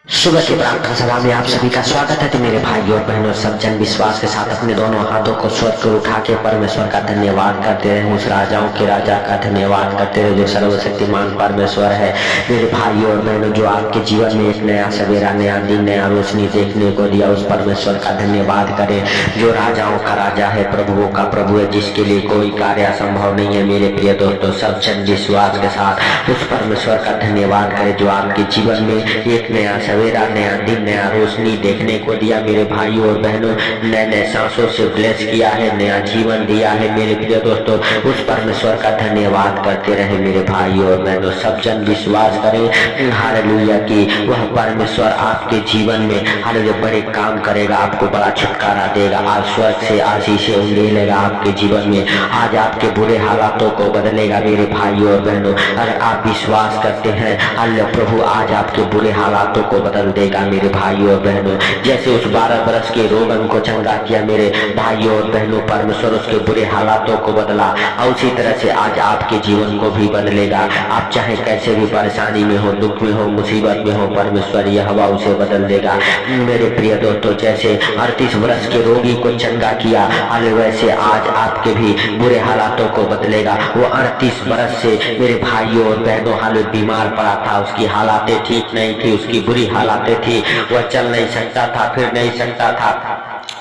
सुबह की प्रार्थना सभा में आप सभी का स्वागत है। तो मेरे भाई और बहनों, सब जन विश्वास के साथ अपने दोनों हाथों को स्वर्ग को उठा के परमेश्वर का धन्यवाद करते रहे। उस राजाओं के राजा का धन्यवाद करते रहे जो सर्वशक्तिमान परमेश्वर है। मेरे भाई और बहनों, जो आपके जीवन में एक नया सवेरा, नया दिन, नया रोशनी देखने को दिया, उस परमेश्वर का धन्यवाद करें जो राजाओं का राजा है, प्रभुओं का प्रभु है, जिसके लिए कोई कार्य असंभव नहीं है। मेरे प्रिय दोस्तों, सब जन विश्वास के साथ उस परमेश्वर का धन्यवाद करें जो आपके जीवन में एक नया सवेरा, नया दिन, नया रोशनी देखने को दिया। मेरे भाइयों और बहनों, नए नए सांसों से ब्लेस किया है, नया जीवन दिया है। मेरे प्रिय दोस्तों, उस परमेश्वर का धन्यवाद करते रहे। मेरे भाइयों और बहनों, सब जन विश्वास करें हालेलुया कि वह परमेश्वर आपके जीवन में हालेलुया बड़े काम करेगा, आपको बड़ा छुटकारा देगा। आज स्वर्ग से आशीषें उंडेलेगा आपके जीवन में, आज आपके बुरे हालातों को बदलेगा। मेरे भाइयों और बहनों, अगर आप विश्वास करते हैं हालेलुया, प्रभु आज आपके बुरे हालातों को बदल देगा। मेरे भाइयों और बहनों, जैसे उस 12 बरस के रोगन को चंगा किया मेरे भाइयों और बहनों, परमेश्वर उसके बुरे हालातों को बदला, और उसी तरह से आज आपके जीवन को भी बदलेगा। आप चाहे कैसे भी परेशानी में हो, दुख में हो, मुसीबत में हो, परमेश्वर यह हवा उसे बदल देगा। मेरे प्रिय दोस्तों, जैसे 38 वर्ष के रोगी को चंगा किया, वैसे आज आपके भी बुरे हालातों को बदलेगा। वो 38 बरस से मेरे भाइयों और बहनों हालत बीमार पड़ा था, उसकी हालातें ठीक नहीं थी, उसकी बुरी हालातें थी, वह चल नहीं सकता था, फिर नहीं सकता था,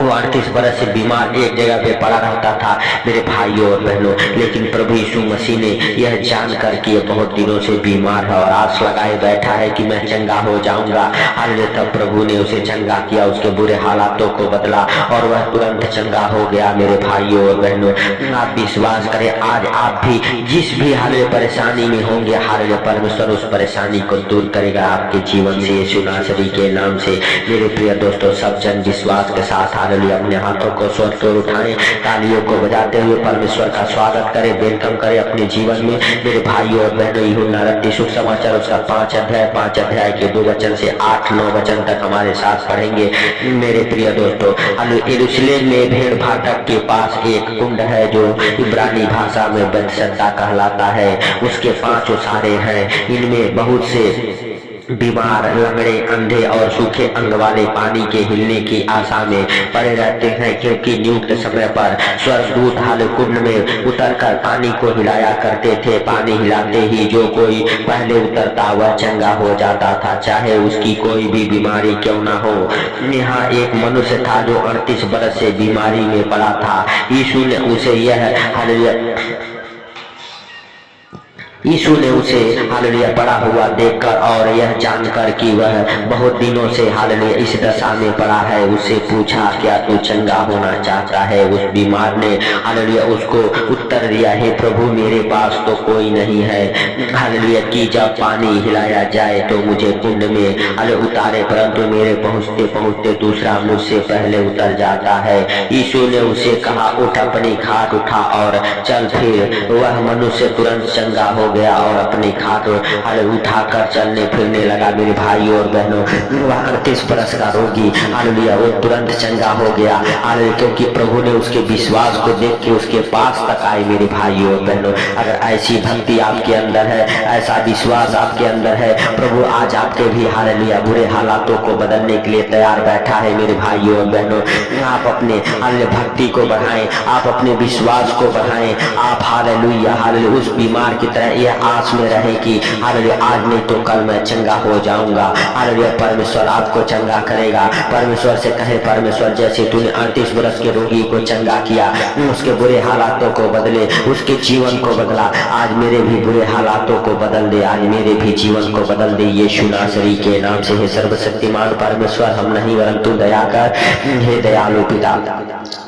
वो 38 बरस से बीमार एक जगह पे पड़ा रहता था मेरे भाइयों और बहनों। लेकिन प्रभु यीशु मसीह ने यह जानकर कि बहुत दिनों से बीमार है और आस लगाए बैठा है कि मैं चंगा हो जाऊंगा, हालेलुया, तब प्रभु ने उसे चंगा किया, उसके बुरे हालातों को बदला और वह तुरंत चंगा हो गया। मेरे भाइयों और बहनों, आप विश्वास करें, आज आप भी जिस भी हालेलुया परेशानी में होंगे, हालेलुया, परमेश्वर उस परेशानी को दूर करेगा आपके जीवन से, यीशु नासरी के नाम से। मेरे प्रिय दोस्तों, सब जन विश्वास के साथ हालेलुया अपने हाथों को स्वर्ग को उठाएं, तालियों को बजाते हुए परमेश्वर का स्वागत करें, वेलकम करें अपने जीवन में। मेरे भाइयों और बहनों, यूहन्ना रद्दी शुभ समाचार उसका 5 अध्याय के 2 वचन से 8-9 वचन तक हमारे साथ पढ़ेंगे। मेरे प्रिय दोस्तों, यरूशलेम में भेड़ फाटक के पास एक कुंड है जो इब्रानी भाषा में बेतसदा कहलाता है। उसके 5 ओसारे हैं, इनमें बहुत से बीमार, लंगड़े, अंधे और सूखे अंग वाले पानी के हिलने की आशा में पड़े रहते हैं, क्योंकि नियुक्त समय पर स्वर्गदूत हाल कुंड में उतरकर पानी को हिलाया करते थे। पानी हिलाते ही जो कोई पहले उतरता वह चंगा हो जाता था, चाहे उसकी कोई भी बीमारी क्यों ना हो। यहाँ एक मनुष्य था जो 38 बरस से बीमारी में पड़ा था। यीशु ने उसे हालेलुया पड़ा हुआ देखकर और यह जानकर कि वह बहुत दिनों से हालेलुया इस दशा में पड़ा है, उससे पूछा, क्या तू चंगा होना चाहता है? उस बीमार ने हालेलुया उसको उत्तर दिया, हे प्रभु, मेरे पास तो कोई नहीं है हालेलुया कि जब पानी हिलाया जाए तो मुझे कुंड में हालेलुया उतारे, परंतु मेरे पहुंचते पहुंचते दूसरा मुझसे पहले उतर जाता है। यीशु ने उसे कहा, उठ, अपनी खाट उठा और चल। फिर वह मनुष्य तुरंत चंगा हो गया और अपनी खाट उठाकर चलने फिरने लगा। मेरे भाइयों और बहनों, वह 38 बरस का रोगी हालेलुया वो तुरंत चंगा हो गया, क्योंकि प्रभु ने उसके विश्वास को देख के उसके पास तक आए। मेरे भाइयों और बहनों, अगर ऐसी भक्ति आपके अंदर है, ऐसा विश्वास आपके अंदर है, प्रभु आज आपके भी हालेलुया बुरे हालातों को बदलने के लिए तैयार बैठा है। मेरे भाइयों और बहनों, आप अपने हालेलुया भक्ति को बढ़ाएं, आप अपने विश्वास को बढ़ाएं, आप हालेलुया उस बीमार की तरह यह आस में रहे कि हालेलुया आज नहीं तो कल मैं चंगा हो जाऊंगा। हालेलुया परमेश्वर आपको चंगा करेगा। परमेश्वर से कहे, परमेश्वर जैसे तूने 38 बरस के रोगी को चंगा किया, उसके बुरे हालातों को बदले, उसके जीवन को बदला, आज मेरे भी बुरे हालातों को बदल दे, आज मेरे भी जीवन को बदल दे, यीशु नासरी के नाम से। हे सर्वशक्तिमान परमेश्वर, हम नहीं वरन दया कर। हे दयालु पिता,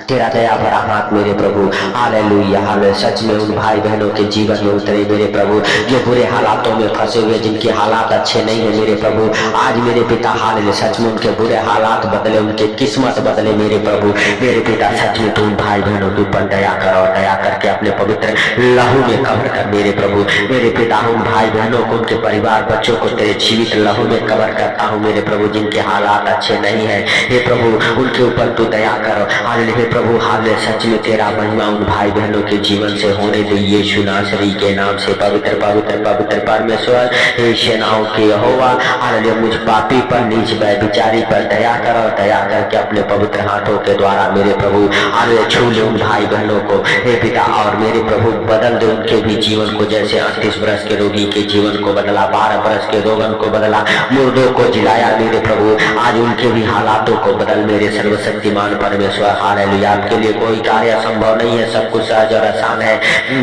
तेरा दया भरा हाथ मेरे प्रभु हालेलुया हालेलुया सच में उन भाई बहनों के जीवन में उतरे मेरे प्रभु, जो बुरे हालातों में फंसे हुए, जिनके हालात अच्छे नहीं है मेरे प्रभु, आज मेरे पिता हालेलुया सच में उनके बुरे हालात बदले, उनके किस्मत बदले मेरे प्रभु। मेरे पिता सच में तुम भाई बहनों के ऊपर दया कर और दया करके अपने पवित्र लहू में कवर कर मेरे प्रभु। मेरे पिता उन भाई बहनों को, उनके परिवार बच्चों को तेरे जीवित लहू में कवर करता हूँ मेरे प्रभु, जिनके हालात अच्छे नहीं है। हे प्रभु, उनके ऊपर तू दया करो हालेलुया। प्रभु हाल सच में तेरा महिमा उन भाई बहनों के जीवन से होने दे यीशु नासरी के नाम से। पवित्र पवित्र पवित्र परमेश्वर हे सेनाओं के यहोवा, हालेलुया, मुझ पापी पर, नीच व्यभिचारी पर दया कर और दया करके अपने पवित्र हाथों के द्वारा मेरे प्रभु हालेलुया छू ले उन भाई बहनों को हे पिता। और मेरे प्रभु बदल दे उनके भी जीवन को, जैसे 38 वर्ष के रोगी के जीवन को बदला, 12 वर्ष के रोगन को बदला, मुर्दों को जिलाया मेरे प्रभु, आज उनके भी हालातों को बदल मेरे सर्वशक्तिमान परमेश्वर। हालेलुया, आपके लिए कोई कार्य असंभव नहीं है, सब कुछ सहज और आसान है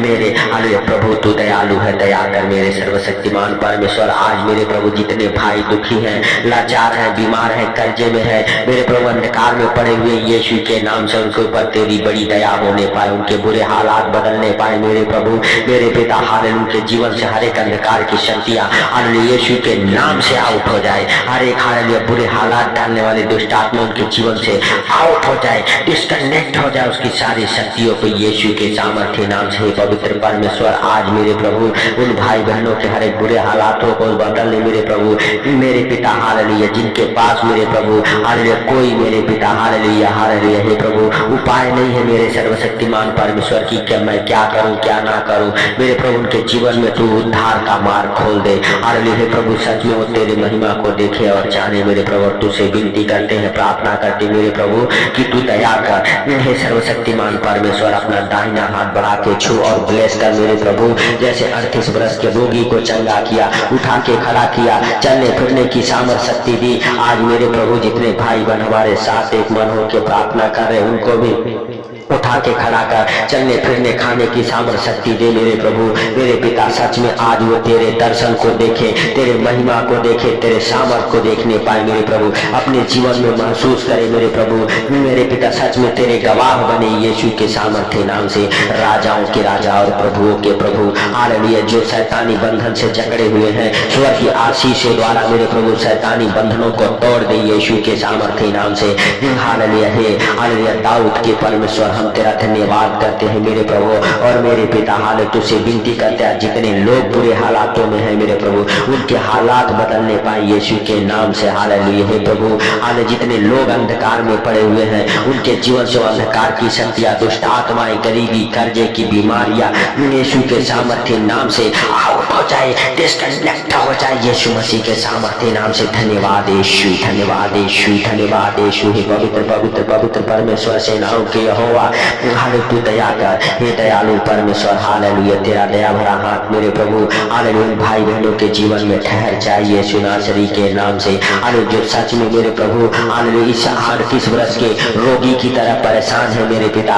मेरे हालेलुया प्रभु। तू दयालु है, दया कर मेरे सर्वशक्तिमान परमेश्वर। आज मेरे प्रभु जितने भाई दुखी हैं, लाचार हैं, बीमार हैं, कर्जे में है मेरे प्रभु, अंधकार में पड़े हुए यीशु के नाम से उनके ऊपर तेरी बड़ी दया होने पाए, उनके बुरे हालात बदलने पाए मेरे प्रभु मेरे पिता। हालेलुया, उनके जीवन से हर एक अंधकार की शक्तियां हालेलुया यीशु के नाम से आउट हो जाए। हर एक हालेलुया बुरे हालात डालने वाले दुष्ट आत्मा उनके जीवन से आउट हो जाए, डिस्कनेक्ट हो जाए उसकी सारी शक्तियों को यीशु के सामर्थ्य नाम से। पवित्र परमेश्वर, आज मेरे प्रभु उन भाई बहनों के हर एक बुरे हालातों को बदलने मेरे प्रभु मेरे पिता हालेलुया, जिनके पास मेरे प्रभु हालेलुया कोई मेरे पिता हालेलुया हालेलुया हे प्रभु उपाय नहीं है मेरे सर्वशक्तिमान परमेश्वर की क्या मैं क्या करूं क्या ना करूं मेरे प्रभु, उनके जीवन में तू उद्धार का मार्ग खोल दे हालेलुया हे प्रभु। सच में वो तेरे महिमा को देखे और जाने मेरे प्रभु, तुझसे विनती करते हैं, प्रार्थना करते मेरे प्रभु कि तू दया कर हे सर्वशक्तिमान परमेश्वर। अपना दाहिना हाथ बढ़ा के छू और ब्लेस कर मेरे प्रभु, जैसे 38 वर्ष के रोगी को चंगा किया, उठा के खड़ा किया, चलने फिरने की सामर्थ शक्ति दी। आज मेरे प्रभु जितने भाई बहन हमारे साथ एक मन होकर प्रार्थना कर रहे उनको भी उठा के खड़ा कर, चलने फिरने खाने की सामर्थ शक्ति दे मेरे प्रभु मेरे पिता। सच में आज वो तेरे दर्शन को देखे, तेरे महिमा को देखे, तेरे सामर्थ को देखने पाए मेरे प्रभु, अपने जीवन में महसूस करे मेरे प्रभु मेरे पिता। सच में तेरे गवाह बने यीशु के सामर्थ्य नाम से, राजाओं के राजा और प्रभुओं के प्रभु हालेलुया। जो शैतानी बंधन से जकड़े हुए हैं, स्वर्ग की आशीष द्वारा मेरे प्रभु शैतानी बंधनों को तोड़ दे यीशु के सामर्थ्य नाम से। हालेलुया हे हालेलुया, दाऊद के परमेश्वर हम तेरा धन्यवाद करते हैं मेरे प्रभु और मेरे पिता। हालेलुया, तुझसे विनती करते हैं जितने लोग बुरे हालातों में हैं मेरे प्रभु, उनके हालात बदलने पाए यीशु के नाम से। हालेलुया हे प्रभु हालेलुया, जितने लोग अंधकार में पड़े हुए हैं उनके जीवन से अंधकार की शक्तियां, दुष्ट आत्माएं, गरीबी, कर्जे की बीमारियां यीशु के सामर्थ्य नाम से आउट हो जाए, डिस्कनेक्ट हो जाए यीशु मसीह के सामर्थ्य नाम से। धन्यवाद यीशु, धन्यवाद यीशु, धन्यवाद यीशु हे पवित्र पवित्र पवित्र परमेश्वर सेनाओं के यहोवा। हालेलुया, तू दया कर हे दयालु परमेश्वर। हालेलुया, तेरा दया भरा हाथ मेरे प्रभु हालेलुया भाई बहनों के जीवन में ठहर जाए यीशु नासरी के नाम से। हालेलुया, जो सच में मेरे प्रभु हालेलुया इस 38 वर्ष के रोगी की तरह परेशान है मेरे पिता,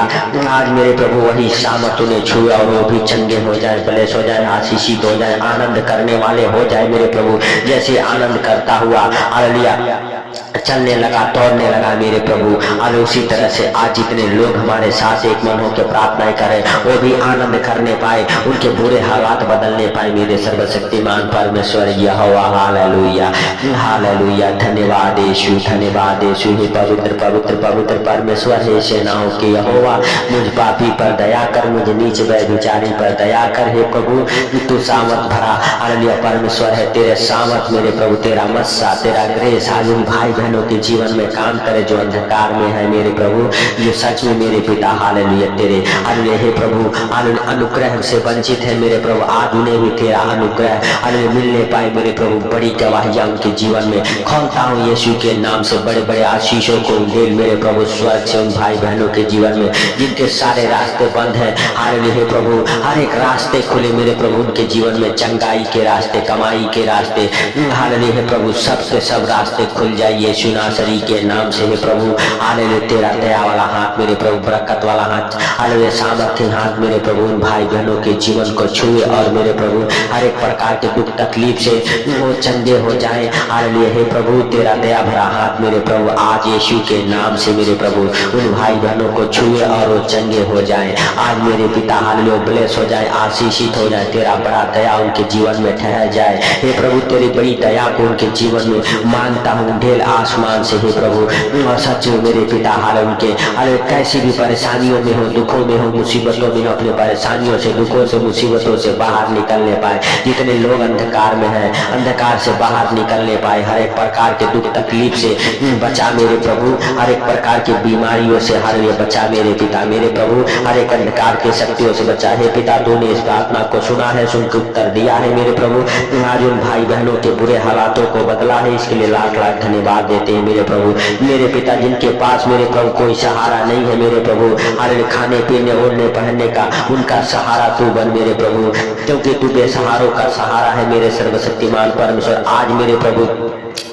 आज मेरे प्रभु वही सामर्थ उन्हें छुए और वो भी चंगे हो जाए, ब्लेस हो जाए, आशीषित हो जाए, आनंद करने वाले हो जाए मेरे प्रभु, जैसे आनंद करता हुआ हालेलुया चलने लगा, दौड़ने लगा मेरे प्रभु। और उसी तरह से आज जितने लोग हमारे साथ एक मन होकर प्रार्थनाएं करें वो भी आनंद करने पाए, उनके बुरे हालात बदलने पाए मेरे सर्वशक्तिमान परमेश्वर यहोवा। हालेलुया हालेलुया, धन्यवाद यीशु, धन्यवाद यीशु हे पवित्र पवित्र पवित्र परमेश्वर हे सेनाओं के यहोवा। मुझ पापी पर दया कर, मुझ नीच व्यभिचारी पर दया कर हे प्रभु। तू सामर्थ भरा हालेलुया परमेश्वर है, तेरे सामर्थ मेरे प्रभु, तेरा मस्सा, तेरा ग्रेस आज उन भाई बहनों के जीवन में काम करे जो अंधकार में है मेरे प्रभु, जो सच में मेरे पिता हालेलुया तेरे हालेलुया हे प्रभु हालेलुया अनुग्रह से वंचित है मेरे प्रभु, आज उन्हें भी तेरा अनुग्रह हालेलुया मिलने पाए मेरे प्रभु। बड़ी गवाहियां उनके जीवन में खोलता हूँ यीशु के नाम से, बड़े बड़े आशीषों को दे मेरे प्रभु स्वर्ग से उन भाई बहनों के जीवन में जिनके सारे रास्ते बंद है हालेलुया हे प्रभु, हर एक रास्ते खुले मेरे प्रभु उनके जीवन में, चंगाई के रास्ते, कमाई के रास्ते हालेलुया हे प्रभु, सबसे सब रास्ते खुल जाए यीशु नासरी के नाम से हे प्रभु। हालेलुया तेरा दया वाला हाथ मेरे प्रभु, बरकत वाला हाथ हालेलुया सामर्थ्य हाथ मेरे प्रभु उन भाई बहनों के जीवन को छुए और मेरे प्रभु हर एक प्रकार के दुख तकलीफ से वो चंगे हो जाए। हालेलुया हे प्रभु तेरा दया भरा हाथ मेरे प्रभु आज यीशु के नाम से मेरे प्रभु उन भाई बहनों को छुए और वो चंगे हो जाए आज मेरे पिता। हालेलुया ब्लेस हो जाए, आशीषित हो जाए, तेरा बड़ा दया उनके जीवन में ठहर जाए हे प्रभु। तेरी बड़ी दया को उनके जीवन में मांगता हूँ, ढेर रेल आसमान से हे प्रभु। और सच में मेरे पिता हाल उनके अरे कैसी भी परेशानियों में हो, दुखों में हो, मुसीबतों में हो, अपने परेशानियों से, दुखों से, मुसीबतों से बाहर निकलने पाए। जितने लोग अंधकार में हैं, अंधकार से बाहर निकलने पाए। हर एक प्रकार के दुख तकलीफ से बचा मेरे प्रभु, हर एक प्रकार की बीमारियों से हर बचा मेरे पिता मेरे प्रभु, हर एक अंधकार की शक्तियों से बचा। हे पिता तूने इस प्रार्थना को सुना है, सुनकर उत्तर दिया है मेरे प्रभु। आज उन भाई बहनों के बुरे हालातों को बदला है, इसके लिए लाख लाख धन्यवाद देते हैं मेरे प्रभु। मेरे पिता जिनके पास मेरे प्रभु कोई सहारा नहीं है मेरे प्रभु, हर खाने पीने ओढ़ने पहनने का उनका सहारा तू बन मेरे प्रभु, क्योंकि तू बेसहारों का सहारा है मेरे सर्वशक्तिमान परमेश्वर। आज मेरे प्रभु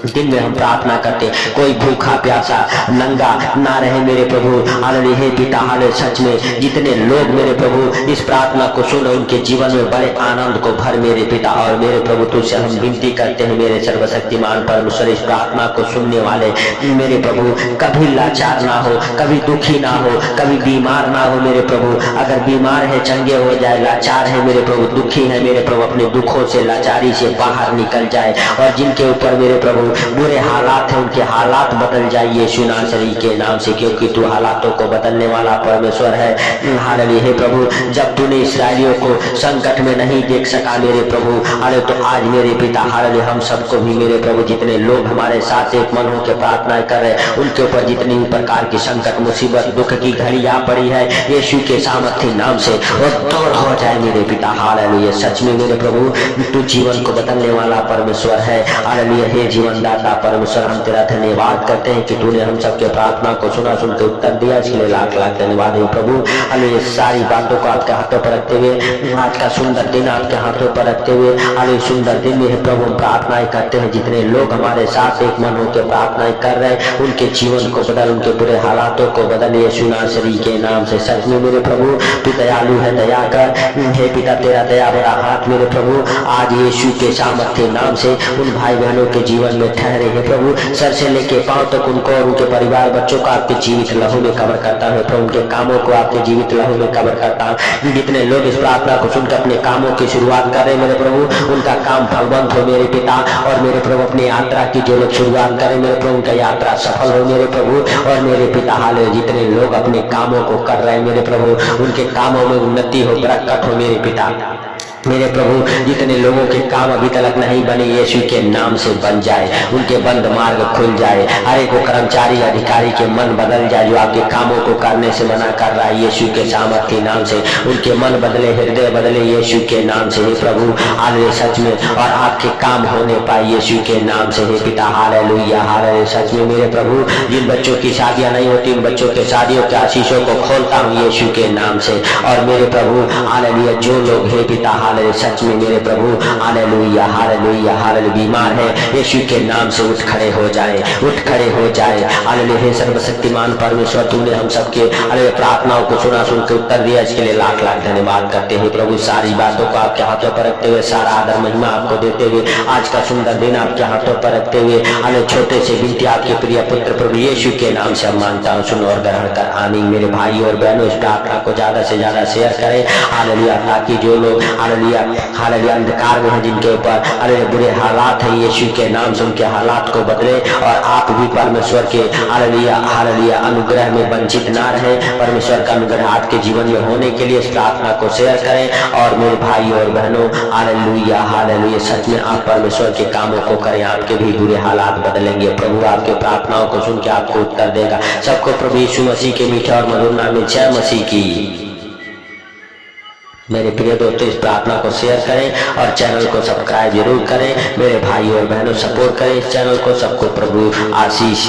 दिन में हम प्रार्थना करते, कोई भूखा प्यासा नंगा ना रहे मेरे प्रभु। हालेलुया हे पिता हालेलुया, सच में जितने लोग मेरे प्रभु इस प्रार्थना को सुन उनके जीवन में बड़े आनंद को भर मेरे पिता। और मेरे प्रभु तुझसे हम विनती करते हैं मेरे सर्वशक्तिमान परमेश्वर, इस प्रार्थना को सुनने वाले मेरे प्रभु कभी लाचार ना हो, कभी दुखी ना हो, कभी बीमार ना हो मेरे प्रभु। अगर बीमार है चंगे हो जाए, लाचार है मेरे प्रभु, दुखी है मेरे प्रभु, अपने दुखों से लाचारी से बाहर निकल जाए। और जिनके ऊपर मेरे प्रभु बुरे हालात है उनके हालात बदल जाए यीशु नासरी के नाम से, क्योंकि तू हालातों को बदलने वाला परमेश्वर है। हालेलुया हे प्रभु, जब तूने इस्राएलियों को संकट में नहीं देख सका मेरे प्रभु, हालेलुया तो आज मेरे पिता हालेलुया हम सबको भी मेरे प्रभु, जितने लोग हमारे साथ एक मन होकर प्रार्थना कर रहे हैं उनके ऊपर जितनी भी प्रकार की संकट मुसीबत दुख की घड़ी आ पड़ी है यीशु के सामर्थ्य नाम से वो दूर हो जाए मेरे पिता। हालेलुया सच में मेरे प्रभु तू जीवन को बदलने वाला परमेश्वर है। हालेलुया हे जीवन दाता परमेश्वर, हम तेरा धन्यवाद करते हैं कि तूने हम सबके प्रार्थना को सुना, सुनकर उत्तर दिया, इसलिए लाख लाख धन्यवाद है प्रभु। हालेलुया सारी बातों को आपके हाथों पर रखते हुए, आज का सुंदर दिन आपके हाथों पर रखते हुए, हालेलुया सुंदर दिन में प्रभु हम प्रार्थनाएं करते हैं। जितने लोग हमारे साथ एक मन होकर प्रार्थनाएं कर रहे हैं उनके जीवन को बदल, उनके बुरे हालातों को बदल यीशु नासरी के नाम से। सच में मेरे प्रभु तू दयालु है, दया कर हे पिता, तेरा दया भरा हाथ मेरे प्रभु आज यीशु के सामर्थ्य नाम से उन भाई बहनों के जीवन में ठहरे है प्रभु। सर से लेके पांव तक उनको और उनके परिवार बच्चों को आपके जीवित लहू में कवर करता है प्रभु, उनके कामों को आपके जीवित लहू में कवर करता हूं। जितने लोग इस प्रार्थना को सुनकर अपने कामों की शुरुआत कर रहे मेरे प्रभु उनका काम फलवंत हो मेरे पिता। और मेरे प्रभु अपनी यात्रा की जो लोग शुरुआत करें मेरे प्रभु उनका यात्रा सफल हो मेरे प्रभु। और मेरे पिता हालेलुया जितने लोग अपने कामों को कर रहे हैं मेरे प्रभु उनके कामों में उन्नति हो, बरकत हो मेरे पिता। मेरे प्रभु जितने लोगों के काम अभी तक नहीं बने यीशु के नाम से बन जाए, उनके बंद मार्ग खुल जाए, हर एक कर्मचारी अधिकारी के मन बदल जाए जो आपके कामों को करने से मना कर रहा है यीशु के सामर्थ्य नाम से, उनके मन बदले, हृदय बदले यीशु के नाम से हे प्रभु। हालेलुया सच में और आपके काम होने पाए यीशु के नाम से हे पिता। हालेलुया हालेलुया सच में मेरे प्रभु जिन बच्चों की शादियां नहीं होती उन बच्चों के शादियों के आशीषों को खोलता हूँ यीशु के नाम से। और मेरे प्रभु हालेलुया जो लोग हे पिता हालेलुया सच में मेरे प्रभु हालेलुया हालेलुया हालेलुया बीमार है यीशु के नाम से उठ खड़े हो जाए, उठ खड़े हो जाए। हालेलुया हे सर्वशक्तिमान परमेश्वर तूने हम सबके हालेलुया प्रार्थनाओं को सुना, सुनकर उत्तर दिया, इसके लिए लाख लाख धन्यवाद करते हैं प्रभु। सारी बातों को आपके हाथों पर रखते हुए, सारा आदर महिमा आपको देते हुए, आज का सुंदर दिन आपके हाथों पर रखते हुए हालेलुया छोटे से विनती आपके प्रिय पुत्र प्रभु यीशु के नाम से हम मांगता हूँ, सुनो और ग्रहण कर आमीन। मेरे भाई और बहनों इस प्रार्थना को ज्यादा से ज्यादा शेयर करें हालेलुया, ताकि जो लोग हालेलुया हालेलुया अंधकार में है जिनके ऊपर हालेलुया बुरे हालात है यीशु के नाम से उनके हालात को बदले और आप भी परमेश्वर के हालेलुया हालेलुया अनुग्रह में वंचित ना रहे। परमेश्वर का अनुग्रह आपके जीवन में होने के लिए इस प्रार्थना को शेयर करें। और मेरे भाई और बहनों हालेलुया हालेलुया सच में आप परमेश्वर के कामों को करें, आपके भी बुरे हालात बदलेंगे। प्रभु आपके प्रार्थनाओं को सुन के आपको उत्तर देगा। सबको प्रभु यीशु मसीह के मीठे और मधुर नाम में जय मसीह की। मेरे प्रिय दोस्तों इस प्रार्थना को शेयर करें और चैनल को सब्सक्राइब जरूर करें। मेरे भाई और बहनों सपोर्ट करें इस चैनल को। सबको प्रभु आशीष